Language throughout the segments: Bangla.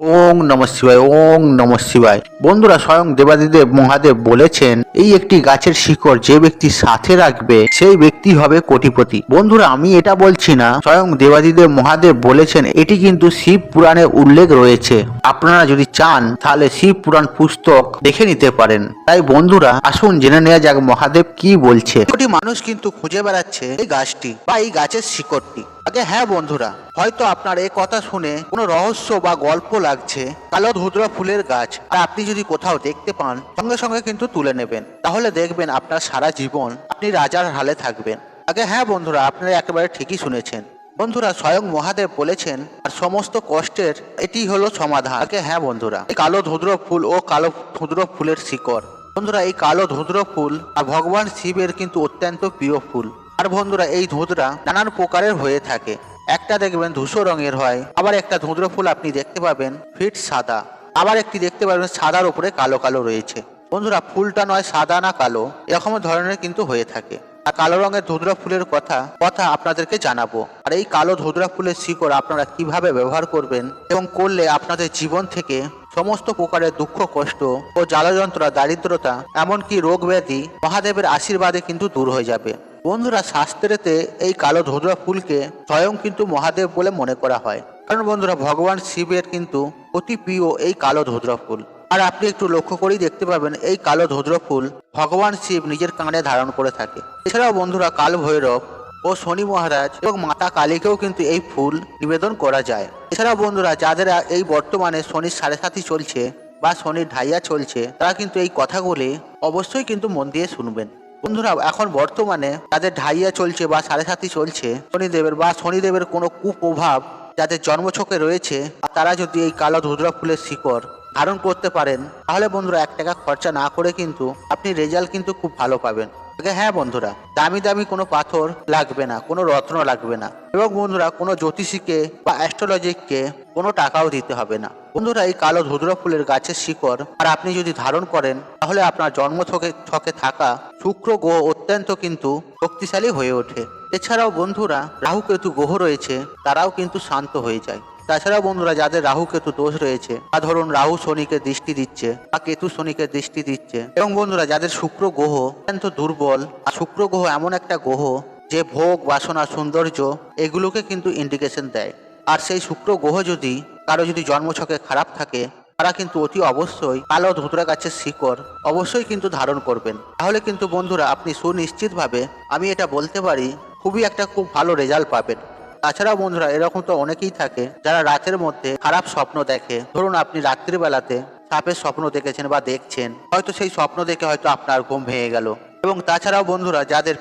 ওং নমঃ শিবায়, ওং নমঃ শিবায়। বন্ধুরা, স্বয়ং দেবাদিদেব মহাদেব বলেছেন, এই একটি গাছের শিকড় যে ব্যক্তি সাথে রাখবে সেই ব্যক্তি হবে কোটিপতি। বন্ধুরা, আমি এটা বলছি না, স্বয়ং দেবাদিদেব মহাদেব বলেছেন। এটি কিন্তু শিব পুরাণে উল্লেখ রয়েছে। আপনারা যদি চান তাহলে শিব পুরাণ পুস্তক দেখে নিতে পারেন। তাই বন্ধুরা, আসুন জেনে নেওয়া যাক মহাদেব কি বলছে। কোটি মানুষ কিন্তু খুঁজে বেড়াচ্ছে এই গাছটি বা এই গাছের শিকড়টি। আগে হ্যাঁ বন্ধুরা, হয়তো আপনার এই কথা শুনে কোনো রহস্য বা গল্প লাগছে। কালো ধুতরা ফুলের গাছ আর আপনি যদি কোথাও দেখতে পান, সঙ্গে সঙ্গে কিন্তু তুলে নেবেন। তাহলে দেখবেন আপনার সারা জীবন আপনি রাজার হালে থাকবেন। আগে হ্যাঁ বন্ধুরা, আপনারা একেবারে ঠিকই শুনেছেন। বন্ধুরা, স্বয়ং মহাদেব বলেছেন আর সমস্ত কষ্টের এটি হলো সমাধান। আগে হ্যাঁ বন্ধুরা, এই কালো ধুদ্র ফুল ও কালো ধুদ্র ফুলের শিকড়। বন্ধুরা, এই কালো ধুদ্র ফুল আর ভগবান শিবের কিন্তু অত্যন্ত প্রিয় ফুল। আর বন্ধুরা, এই ধুতরা নানান প্রকারের হয়ে থাকে। একটা দেখবেন ধূসর রঙের হয়, আবার একটা ধুদ্র ফুল আপনি দেখতে পাবেন ফিট সাদা, আবার একটি দেখতে পাবেন সাদার উপরে কালো কালো রয়েছে। বন্ধুরা, ফুলটা নয় সাদা না কালো, এরকম ধরনের কিন্তু হয়ে থাকে। আর কালো রঙের ধুতরা ফুলের কথা আপনাদেরকে জানাবো। আর এই কালো ধুতরা ফুলের শিকড় আপনারা কিভাবে ব্যবহার করবেন এবং করলে আপনাদের জীবন থেকে সমস্ত প্রকারের দুঃখ কষ্ট ও জ্বালাযন্ত্রণা দারিদ্রতা এমনকি রোগ ব্যাধি মহাদেবের আশীর্বাদে কিন্তু দূর হয়ে যাবে। বন্ধুরা, শাস্ত্রেতে এই কালো ধুতরা ফুলকে স্বয়ং কিন্তু মহাদেব বলে মনে করা হয়। কারণ বন্ধুরা, ভগবান শিবের কিন্তু অতি প্রিয় এই কালো ধুতরা ফুল। আর আপনি একটু লক্ষ্য করেই দেখতে পাবেন, এই কালো ধুতরা ফুল ভগবান শিব নিজের কাঁধে ধারণ করে থাকে। এছাড়াও বন্ধুরা, কাল ভৈরব ও শনি মহারাজ এবং মাতা কালীকেও কিন্তু এই ফুল নিবেদন করা যায়। এছাড়াও বন্ধুরা, যাদের এই বর্তমানে শনির 7.5 চলছে বা শনির ঢাইয়া চলছে, তারা কিন্তু এই কথাগুলি অবশ্যই কিন্তু মন দিয়ে শুনবেন। বন্ধুরা, এখন বর্তমানে যাদের ঢাইয়া চলছে বা 7.5 চলছে শনিদেবের বা শনিদেবের কোনো কুপ্রভাব যাদের জন্মছকে রয়েছে, তারা যদি এই কালো ধুতরা ফুলের শিকড় ধারণ করতে পারেন, তাহলে বন্ধুরা 1 টাকা খরচা না করে কিন্তু আপনি রেজাল্ট কিন্তু খুব ভালো পাবেন। হ্যাঁ বন্ধুরা, দামি দামি কোনো পাথর লাগবে না, কোনো রত্ন লাগবে না, এবং বন্ধুরা কোনো জ্যোতিষীকে বা অ্যাস্ট্রোলজিককে কোনো টাকাও দিতে হবে না। বন্ধুরা, এই কালো ধুতরা ফুলের গাছের শিকড় আর আপনি যদি ধারণ করেন, তাহলে আপনার জন্ম ছকে থাকা শুক্র গ্রহ অত্যন্ত কিন্তু শক্তিশালী হয়ে ওঠে। এছাড়াও বন্ধুরা, রাহু কেতু গ্রহ রয়েছে, তারাও কিন্তু শান্ত হয়ে যায়। তাছাড়াও বন্ধুরা, যাদের রাহু কেতু দোষ রয়েছে, বা ধরুন রাহু শনিকে দৃষ্টি দিচ্ছে বা কেতু শনিকে দৃষ্টি দিচ্ছে, এবং বন্ধুরা যাদের শুক্র গ্রহ অত্যন্ত দুর্বল, আর শুক্র গ্রহ এমন একটা গ্রহ যে ভোগ বাসনা সৌন্দর্য এগুলোকে কিন্তু ইন্ডিকেশন দেয়। আর সেই শুক্র গ্রহ যদি কারো যদি জন্মছকে খারাপ থাকে, তারা কিন্তু অতি অবশ্যই কালো ধুতরা গাছের শিকড় অবশ্যই কিন্তু ধারণ করবেন। তাহলে কিন্তু বন্ধুরা আপনি সুনিশ্চিতভাবে আমি এটা বলতে পারি খুব ভালো রেজাল্ট পাবেন। তাছাড়াও বন্ধুরা, এরকম তো অনেকেই থাকে যারা রাতের মধ্যে খারাপ স্বপ্ন দেখে। ধরুন আপনি রাত্রিবেলাতে সাপের স্বপ্ন দেখেছেন বা দেখছেন, হয়তো সেই স্বপ্ন দেখে হয়তো আপনার ঘুম ভেঙে গেল। এবং তাছাড়াও বন্ধুরা, যাদের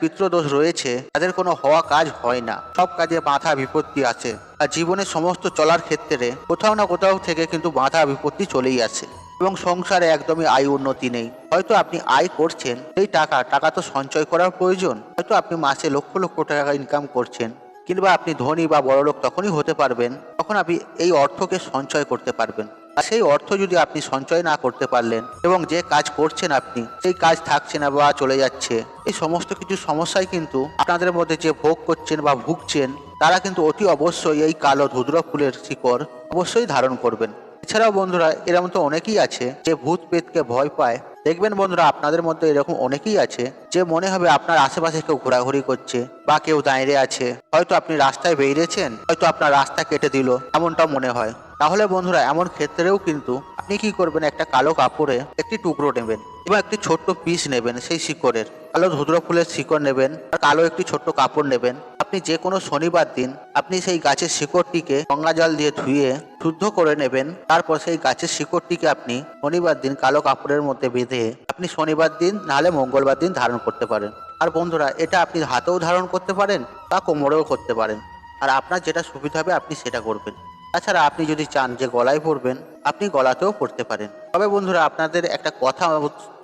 পিতৃদোষ রয়েছে, তাদের কোনো হওয়া কাজ হয় না, সব কাজে বাধা বিপত্তি আছে। আর জীবনের সমস্ত চলার ক্ষেত্রে কোথাও না কোথাও থেকে কিন্তু বাধা বিপত্তি চলেই আসে, এবং সংসারে একদমই আয় উন্নতি নেই। হয়তো আপনি আয় করছেন, সেই টাকা তো সঞ্চয় করার প্রয়োজন। হয়তো আপনি মাসে লক্ষ লক্ষ টাকা ইনকাম করছেন, কিংবা আপনি ধনী বা বড়লোক তখনই হতে পারবেন তখন আপনি এই অর্থকে সঞ্চয় করতে পারবেন। আর সেই অর্থ যদি আপনি সঞ্চয় না করতে পারলেন এবং যে কাজ করছেন আপনি সেই কাজ থাকছে না বা চলে যাচ্ছে, এই সমস্ত কিছু সমস্যায় কিন্তু আপনাদের মধ্যে যে ভোগ করছেন বা ভুগছেন, তারা কিন্তু অতি অবশ্যই এই কালো ধুতরা ফুলের শিকড় অবশ্যই ধারণ করবেন। এছাড়াও বন্ধুরা, এরকম তো অনেকেই আছে যে ভূত প্রেতকে ভয় পায়। দেখবেন বন্ধুরা, আপনাদের মধ্যে এরকম অনেকেই আছে যে মনে হবে আপনার আশেপাশে কেউ ঘোরাঘুরি করছে বা কেউ দাঁড়িয়ে আছে। হয়তো আপনি রাস্তায় বেরিয়েছেন, হয়তো আপনার রাস্তা কেটে দিল, এমনটা মনে হয়। তাহলে বন্ধুরা, এমন ক্ষেত্রেও কিন্তু আপনি কি করবেন, একটা কালো কাপড়ে একটি টুকরো নেবেন এবং একটি ছোট্ট পিস নেবেন সেই শিকড়ের, কালো ধুতরা ফুলের শিকড় নেবেন আর কালো একটি ছোট্ট কাপড় নেবেন। আপনি যে কোনো শনিবার দিন আপনি সেই গাছের শিকড়টিকে গঙ্গা জল দিয়ে ধুয়ে শুদ্ধ করে নেবেন। তারপর সেই গাছের শিকড়টিকে আপনি শনিবার দিন কালো কাপড়ের মধ্যে বেঁধে আপনি শনিবার দিন নাহলে মঙ্গলবার দিন ধারণ করতে পারেন। আর বন্ধুরা, এটা আপনি হাতেও ধারণ করতে পারেন বা কোমরেও করতে পারেন, আর আপনার যেটা সুবিধা হবে আপনি সেটা করবেন। তাছাড়া আপনি যদি চান যে গলায় পরবেন, আপনি গলাতেও পরতে পারেন। তবে বন্ধুরা, আপনাদের একটা কথা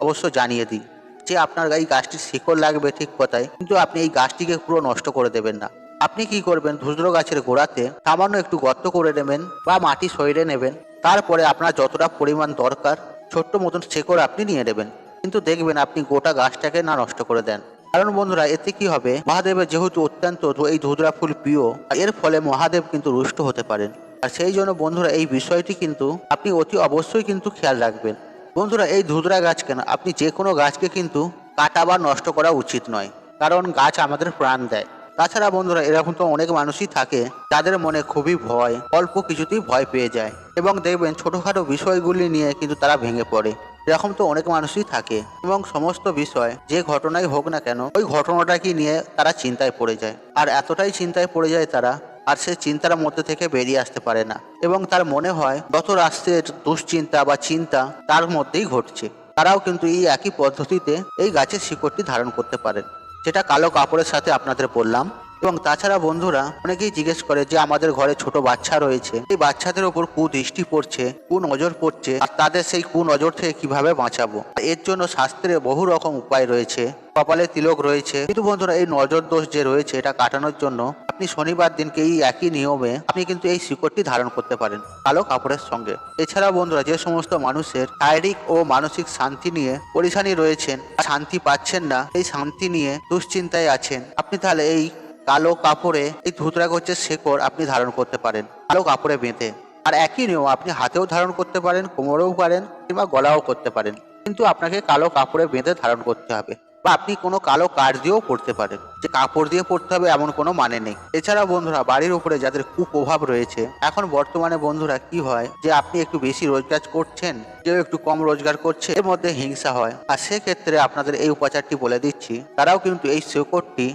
অবশ্য জানিয়ে দিই যে আপনার এই গাছটির শিকড় লাগবে ঠিক কথাই, কিন্তু আপনি এই গাছটিকে পুরো নষ্ট করে দেবেন না। আপনি কি করবেন, ধুতরো গাছের গোড়াতে সামান্য একটু গর্ত করে নেবেন বা মাটি সইরে নেবেন। তারপরে আপনার যতটা পরিমাণ দরকার ছোট্ট মতন শিকড় আপনি নিয়ে নেবেন। কিন্তু দেখবেন আপনি গোটা গাছটাকে না নষ্ট করে দেন, কারণ বন্ধুরা এতে কি হবে, মহাদেবের যেহেতু অত্যন্ত এই ধুতরা ফুল প্রিয়, এর ফলে মহাদেব কিন্তু রুষ্ট হতে পারেন। আর সেই জন্য বন্ধুরা এই বিষয়টি কিন্তু আপনি অতি অবশ্যই কিন্তু খেয়াল রাখবেন। বন্ধুরা এই ধুতরা গাছ কেন, আপনি যে কোনো গাছকে কিন্তু কাটা বা নষ্ট করা উচিত নয়, কারণ গাছ আমাদের প্রাণ দেয়। তাছাড়া বন্ধুরা এরকম তো অনেক মানুষই থাকে যাদের মনে খুবই ভয়, অল্প কিছুতেই ভয় পেয়ে যায় এবং দেখবেন ছোটখাটো বিষয়গুলি নিয়ে কিন্তু তারা ভেঙে পড়ে। এরকম তো অনেক মানুষই থাকে এবং সমস্ত বিষয় যে ঘটনাই হোক না কেন ওই ঘটনাটাকে নিয়ে তারা চিন্তায় পড়ে যায়, আর এতটাই চিন্তায় পড়ে যায় তারা, আর সে চিন্তার মধ্যে থেকে বেরিয়ে আসতে পারে না এবং তার মনে হয় যত রাষ্ট্রের দুশ্চিন্তা বা চিন্তা তার মধ্যেই ঘটছে। তারাও কিন্তু এই একই পদ্ধতিতে এই গাছের শিকড়টি ধারণ করতে পারেন, যেটা কালো কাপড়ের সাথে আপনাদের বললাম। এবং তাছাড়া বন্ধুরা অনেকেই জিজ্ঞেস করে যে আমাদের ঘরে ছোট বাচ্চা রয়েছে, এই বাচ্চাদের ওপর কুদৃষ্টি পড়ছে, কুনজর পড়ছে, আর তাদের সেই কুনজর থেকে কিভাবে বাঁচাবো। এর জন্য শাস্ত্রে বহু রকম উপায় রয়েছে, কপালে তিলক রয়েছে, কিন্তু বন্ধুরা এই নজর দোষ যে রয়েছে এটা কাটানোর জন্য আপনি শনিবার দিনকে এই একই নিয়মে আপনি কিন্তু এই শিকড়টি ধারণ করতে পারেন কালো কাপড়ের সঙ্গে। এছাড়া বন্ধুরা যে সমস্ত মানুষের শারীরিক ও মানসিক শান্তি নিয়ে পরেশানি রয়েছেন, শান্তি পাচ্ছেন না, এই শান্তি নিয়ে দুশ্চিন্তায় আছেন, আপনি তাহলে এই কালো কাপড়ে এই ধুতরা গাছের শেকড় আপনি ধারণ করতে পারেন কালো কাপড়ে বেঁধে। আর একই নিয়ম আপনি হাতেও ধারণ করতে পারেন, কোমরেও পারেন, কিংবা গলাও করতে পারেন, কিন্তু আপনাকে কালো কাপড়ে বেঁধে ধারণ করতে হবে। বা আপনি কোনো কালো কাঠ দিয়েও পড়তে পারেন, যে কাপড় দিয়ে পড়তে হবে এমন কোনো মানে নেই। এছাড়া বন্ধুরা বাড়ির উপরে যাদের কুপ্রভাব রয়েছে, এখন বর্তমানে বন্ধুরা কি হয় যে আপনি একটু বেশি রোজগার করছেন, কেউ একটু কম রোজগার করছে, এর মধ্যে হিংসা হয়। আর সেক্ষেত্রে আপনাদের এই উপাচারটি বলে দিচ্ছি, তারাও কিন্তু এই শেকড়টি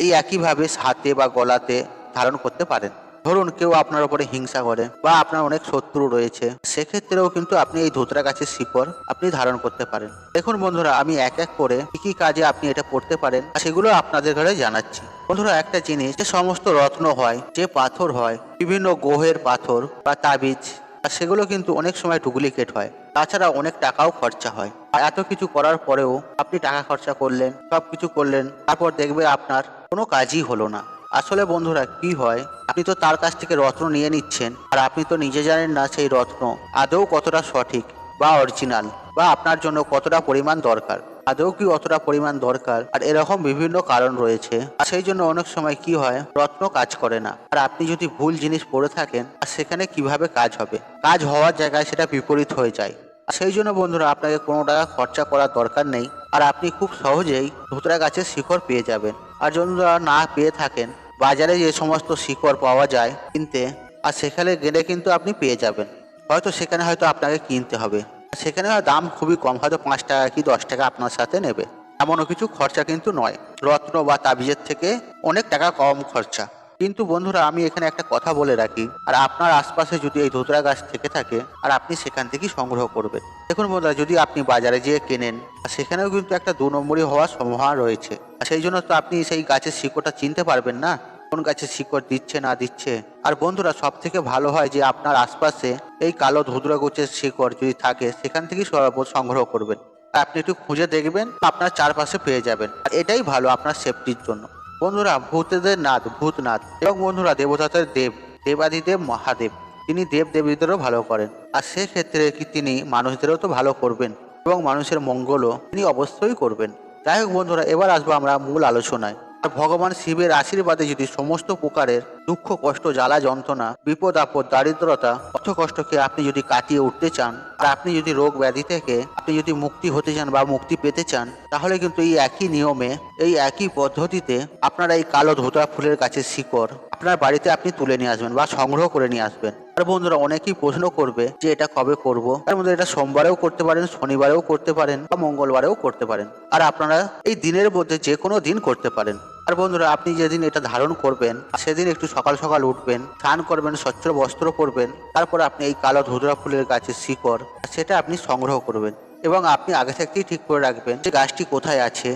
এই একইভাবে হাতে বা গলাতে ধারণ করতে পারেন। ধরুন কেউ আপনার উপরে হিংসা করে বা আপনার অনেক শত্রু রয়েছে, সেক্ষেত্রেও কিন্তু আপনি এই ধুতরা গাছের শিকড় আপনি ধারণ করতে পারেন। দেখুন বন্ধুরা আমি এক এক করে কি কি কাজে আপনি এটা পড়তে পারেন সেগুলো আপনাদের ঘরে জানাচ্ছি। বন্ধুরা একটা জিনিস, যে সমস্ত রত্ন হয়, যে পাথর হয়, বিভিন্ন গ্রহের পাথর বা তাবিজ, আর সেগুলো কিন্তু অনেক সময় ডুপ্লিকেট হয়, তাছাড়া অনেক টাকাও খরচা হয়। আর এত কিছু করার পরেও আপনি টাকা খরচা করলেন, সব কিছু করলেন, তারপর দেখবে আপনার কোনো কাজই হলো না। আসলে বন্ধুরা কি হয়, আপনি তো তার কাছ থেকে রত্ন নিয়ে নিচ্ছেন, আর আপনি তো নিজে জানেন না সেই রত্ন আদৌ কতটা সঠিক বা অরিজিনাল, বা আপনার জন্য কতটা পরিমাণ দরকার, আদৌ কি অতটা পরিমাণ দরকার। আর এরকম বিভিন্ন কারণ রয়েছে, আর সেই জন্য অনেক সময় কি হয় রত্ন কাজ করে না। আর আপনি যদি ভুল জিনিস পড়ে থাকেন, আর সেখানে কিভাবে কাজ হবে, কাজ হওয়ার জায়গায় সেটা বিপরীত হয়ে যায়। সেই জন্য বন্ধুরা আপনাকে কোনো টাকা খরচা করার দরকার নেই, আর আপনি খুব সহজেই ধুতরা গাছের শিকড় পেয়ে যাবেন। আর বন্ধুরা না পেয়ে থাকেন, বাজারে যে সমস্ত শিকড় পাওয়া যায় কিনতে, আর সেখানে গেলে কিন্তু আপনি পেয়ে যাবেন। হয়তো সেখানে হয়তো আপনাকে কিনতে হবে, সেখানে দাম খুবই কম, হয়তো 5 টাকা কি 10 টাকা আপনার সাথে নেবে, এমনও কিছু খরচা কিন্তু নয়। রত্ন বা তাবিজের থেকে অনেক টাকা কম খরচা। কিন্তু বন্ধুরা আমি এখানে একটা কথা বলে রাখি, আর আপনার আশপাশে যদি এই ধুতরা গাছ থেকে থাকে, আর আপনি সেখান থেকেই সংগ্রহ করবেন। দেখুন বন্ধুরা যদি আপনি বাজারে যেয়ে কেনেন, সেখানেও কিন্তু একটা 2 নম্বরই হওয়ার সম্ভাবনা রয়েছে। আর সেই জন্য তো আপনি সেই গাছের শিকড়টা চিনতে পারবেন না কোন গাছের শিকড় দিচ্ছে না দিচ্ছে। আর বন্ধুরা সব থেকে ভালো হয় যে আপনার আশপাশে এই কালো ধুতরা গাছের শিকড় যদি থাকে, সেখান থেকেই সংগ্রহ করবেন। আপনি একটু খুঁজে দেখবেন, আপনার চারপাশে পেয়ে যাবেন। আর এটাই ভালো আপনার সেফটির জন্য। বন্ধুরা ভূতেদের নাথ ভূতনাথ এবং বন্ধুরা দেবতাদের দেব, দেবাদিদেব মহাদেব, তিনি দেব দেবীদেরও ভালো করেন। আর সেক্ষেত্রে কি তিনি মানুষদেরও তো ভালো করবেন এবং মানুষের মঙ্গলও তিনি অবশ্যই করবেন। যাই হোক বন্ধুরা এবার আসবো আমরা মূল আলোচনায়। আর ভগবান শিবের আশীর্বাদে যদি সমস্ত প্রকারের দুঃখ কষ্ট জ্বালা যন্ত্রণা বিপদ আপদ দারিদ্রতা অর্থ কষ্টকে আপনি যদি কাটিয়ে উঠতে চান, আর আপনি যদি রোগ ব্যাধি থেকে আপনি যদি মুক্তি হতে চান বা মুক্তি পেতে চান, তাহলে কিন্তু এই একই নিয়মে এই একই পদ্ধতিতে আপনারা এই কালো ধুতরা ফুলের গাছের শিকড় আপনার বাড়িতে আপনি তুলে নিয়ে আসবেন বা সংগ্রহ করে নিয়ে আসবেন। আর বন্ধুরা অনেকেই প্রশ্ন করবে যে এটা কবে করব। তার মধ্যে এটা সোমবারেও করতে পারেন, শনিবারেও করতে পারেন, বা মঙ্গলবারেও করতে পারেন। আর আপনারা এই দিনের মধ্যে যে কোনো দিন করতে পারেন। আর বন্ধুরা আপনি যেদিন এটা ধারণ করবেন সেদিন একটু সকাল সকাল উঠবেন, স্নান করবেন, স্বচ্ছ বস্ত্র পরবেন, তারপর আপনি এই কালো ধুতরা ফুলের গাছের শিকড় সেটা আপনি সংগ্রহ করবেন। এবং আপনি আগে থেকেই ঠিক করে রাখবেন যে গাছটি কোথায় আছে,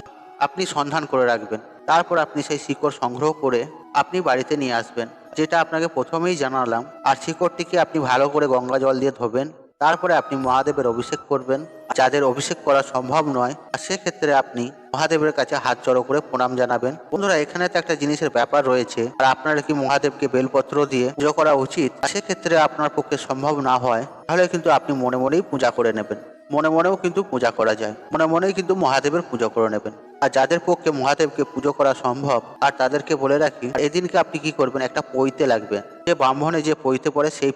আপনি সন্ধান করে রাখবেন। তারপর আপনি সেই শিকড় সংগ্রহ করে আপনি বাড়িতে নিয়ে আসবেন, যেটা আপনাকে প্রথমেই জানালাম। আর শিকড়টিকে আপনি ভালো করে গঙ্গা জল দিয়ে ধোবেন, তারপরে আপনি মহাদেবের অভিষেক করবেন। যাদের অভিষেক করা সম্ভব নয়, আর সেক্ষেত্রে আপনি মহাদেবের কাছে হাত জড়ো করে প্রণাম জানাবেন। বন্ধুরা এখানে তো একটা জিনিসের ব্যাপার রয়েছে, আর আপনার কি মহাদেবকে বেলপত্র দিয়ে পুজো করা উচিত? সেক্ষেত্রে আপনার পক্ষে সম্ভব না হয়, তাহলে কিন্তু আপনি মনে মনেই পূজা করে নেবেন। মনে মনেও কিন্তু পূজা করা যায়, মনে মনেই কিন্তু মহাদেবের পুজো করে নেবেন। আর যাদের পক্ষে মহাদেবকে পুজো করা সম্ভব, আর তাদেরকে বলে রাখি এদিনকে আপনি কি করবেন, একটা পৈতে লাগবে, যে ব্রাহ্মণে যে পৈতে পড়ে সেই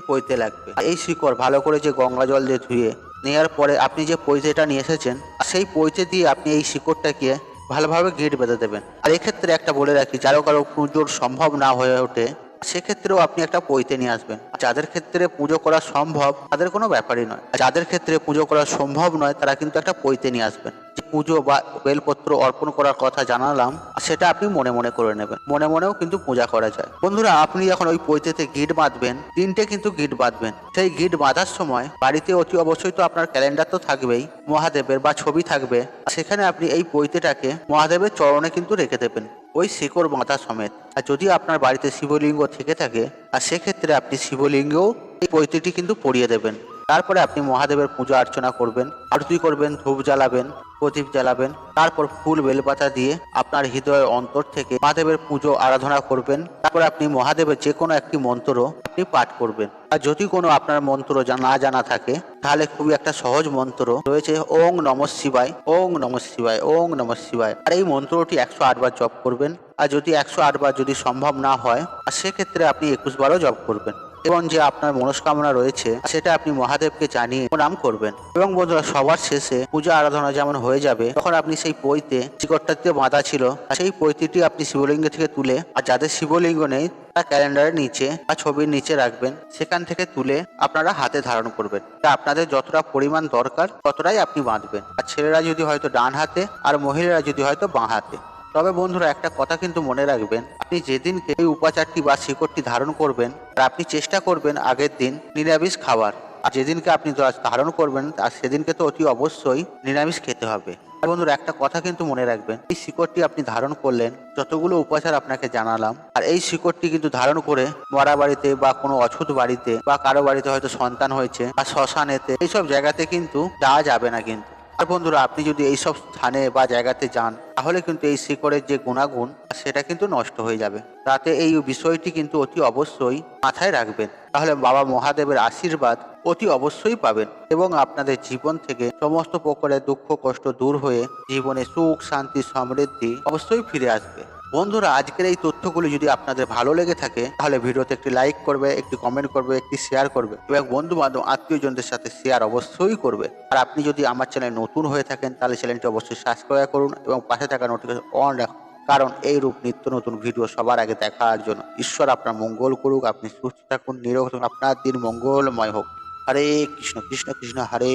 পৈতে লাগবে। এই শিকড় ভালো করে যে গঙ্গা জল দিয়ে ধুয়ে নেওয়ার পরে আপনি যে পৈতেটা নিয়ে এসেছেন সেই পৈতে দিয়ে আপনি এই শিকড়টাকে ভালোভাবে গিঁট বেঁধে দেবেন। আর এক্ষেত্রে একটা বলে রাখি, কারো পুজোর সম্ভব না হয়ে ওঠে সেক্ষেত্রেও আপনি একটা পৈতে নিয়ে আসবেন। যাদের ক্ষেত্রে পুজো করা সম্ভব তাদের কোনো ব্যাপারই নয়, যাদের ক্ষেত্রে পুজো করা সম্ভব নয় তারা কিন্তু একটা পৈতে নিয়ে আসবেন। যে পুজো বা বেলপত্র অর্পণ করার কথা জানালাম সেটা আপনি মনে মনে করে নেবেন, মনে মনেও কিন্তু পূজা করা যায়। বন্ধুরা আপনি যখন ওই পৈতেতে গিঁট বাঁধবেন, 3টে কিন্তু গিঁট বাঁধবেন। সেই গিঁট বাঁধার সময় বাড়িতে অতি অবশ্যই তো আপনার ক্যালেন্ডার তো থাকবেই, মহাদেবের বা ছবি থাকবে, সেখানে আপনি এই পৈতেটাকে মহাদেবের চরণে কিন্তু রেখে দেবেন ওই শিকড় বাঁধা সমেত। আর যদি আপনার বাড়িতে শিবলিঙ্গ থেকে থাকে আর সেক্ষেত্রে আপনি শিবলিঙ্গেও এই পৈতেটি কিন্তু পরিয়ে দেবেন। তারপরে আপনি মহাদেবের পূজা অর্চনা করবেন, আরতি করবেন, ধূপ জ্বালাবেন, প্রদীপ জ্বালাবেন, তারপর ফুল বেলপাতা দিয়ে আপনার হৃদয়ের অন্তর থেকে মহাদেবের পুজো আরাধনা করবেন। তারপর আপনি মহাদেবের যে কোনো একটি মন্ত্র আপনি পাঠ করবেন। আর যদি কোনো আপনার মন্ত্র না জানা থাকে তাহলে খুবই একটা সহজ মন্ত্র রয়েছে, ওং নমঃ শিবায়, ওং নমঃ শিবায়, ওং নমঃ শিবায়। আর এই মন্ত্রটি 108 বার জপ করবেন। আর যদি 108 বার যদি সম্ভব না হয় আর সেক্ষেত্রে আপনি 21 বারও জপ করবেন, এবং যে আপনার মনস্কামনা রয়েছে সেটা আপনি মহাদেবকে জানিয়ে প্রণাম করবেন। এবং বন্ধুরা সবার শেষে পূজা আরাধনা যেমন হয়ে যাবে তখন আপনি সেই পৈতে শিকড়টাতে বাঁধা ছিল সেই পৈতেটি আপনি শিবলিঙ্গ থেকে তুলে, আর যাদের শিবলিঙ্গ নেই তার ক্যালেন্ডারের নিচে বা ছবির নিচে রাখবেন, সেখান থেকে তুলে আপনারা হাতে ধারণ করবেন। তা আপনাদের যতটা পরিমাণ দরকার ততটাই আপনি বাঁধবেন। আর ছেলেরা যদি হয়তো ডান হাতে আর মহিলারা যদি হয়তো বাঁ হাতে। তবে বন্ধুরা একটা কথা কিন্তু মনে রাখবেন, আপনি যেদিনকে এই উপাচারটি বা শিকড়টি ধারণ করবেন আপনি চেষ্টা করবেন আগের দিন নিরামিষ খাবার, আর যেদিনকে আপনি ধারণ করবেন আর সেদিনকে তো অতি অবশ্যই নিরামিষ খেতে হবে। আর বন্ধুরা একটা কথা কিন্তু মনে রাখবেন, এই শিকড়টি আপনি ধারণ করলেন, যতগুলো উপাচার আপনাকে জানালাম, আর এই শিকড়টি কিন্তু ধারণ করে মরা বাড়িতে বা কোনো অছুত বাড়িতে বা কারো বাড়িতে হয়তো সন্তান হয়েছে বা শ্মশানেতে এইসব জায়গাতে কিন্তু যাওয়া যাবে না কিন্তু। আর বন্ধুরা আপনি যদি এইসব স্থানে বা জায়গাতে যান তাহলে কিন্তু এই শিকড়ের যে গুণাগুণ সেটা কিন্তু নষ্ট হয়ে যাবে। তাতে এই বিষয়টি কিন্তু অতি অবশ্যই মাথায় রাখবেন, তাহলে বাবা মহাদেবের আশীর্বাদ অতি অবশ্যই পাবেন এবং আপনাদের জীবন থেকে সমস্ত প্রকারের দুঃখ কষ্ট দূর হয়ে জীবনে সুখ শান্তি সমৃদ্ধি অবশ্যই ফিরে আসবে। বন্ধুরা আজকের এই তথ্যগুলি যদি আপনাদের ভালো লেগে থাকে তাহলে ভিডিওতে একটি লাইক করবে, একটি কমেন্ট করবে, একটি শেয়ার করবে এবং বন্ধু বান্ধব আত্মীয়জনদের সাথে শেয়ার অবশ্যই করবে। আর আপনি যদি আমার চ্যানেল নতুন হয়ে থাকেন তাহলে চ্যানেলটি অবশ্যই সাবস্ক্রাইব করুন এবং পাশে থাকা নোটিফিকেশন অন রাখুন, কারণ এই রূপ নিত্য নতুন ভিডিও সবার আগে দেখার জন্য। ঈশ্বর আপনার মঙ্গল করুক, আপনি সুস্থ থাকুন, নিরোগ থাকুন, আপনার দিন মঙ্গলময় হোক। হরে কৃষ্ণ কৃষ্ণ কৃষ্ণ হরে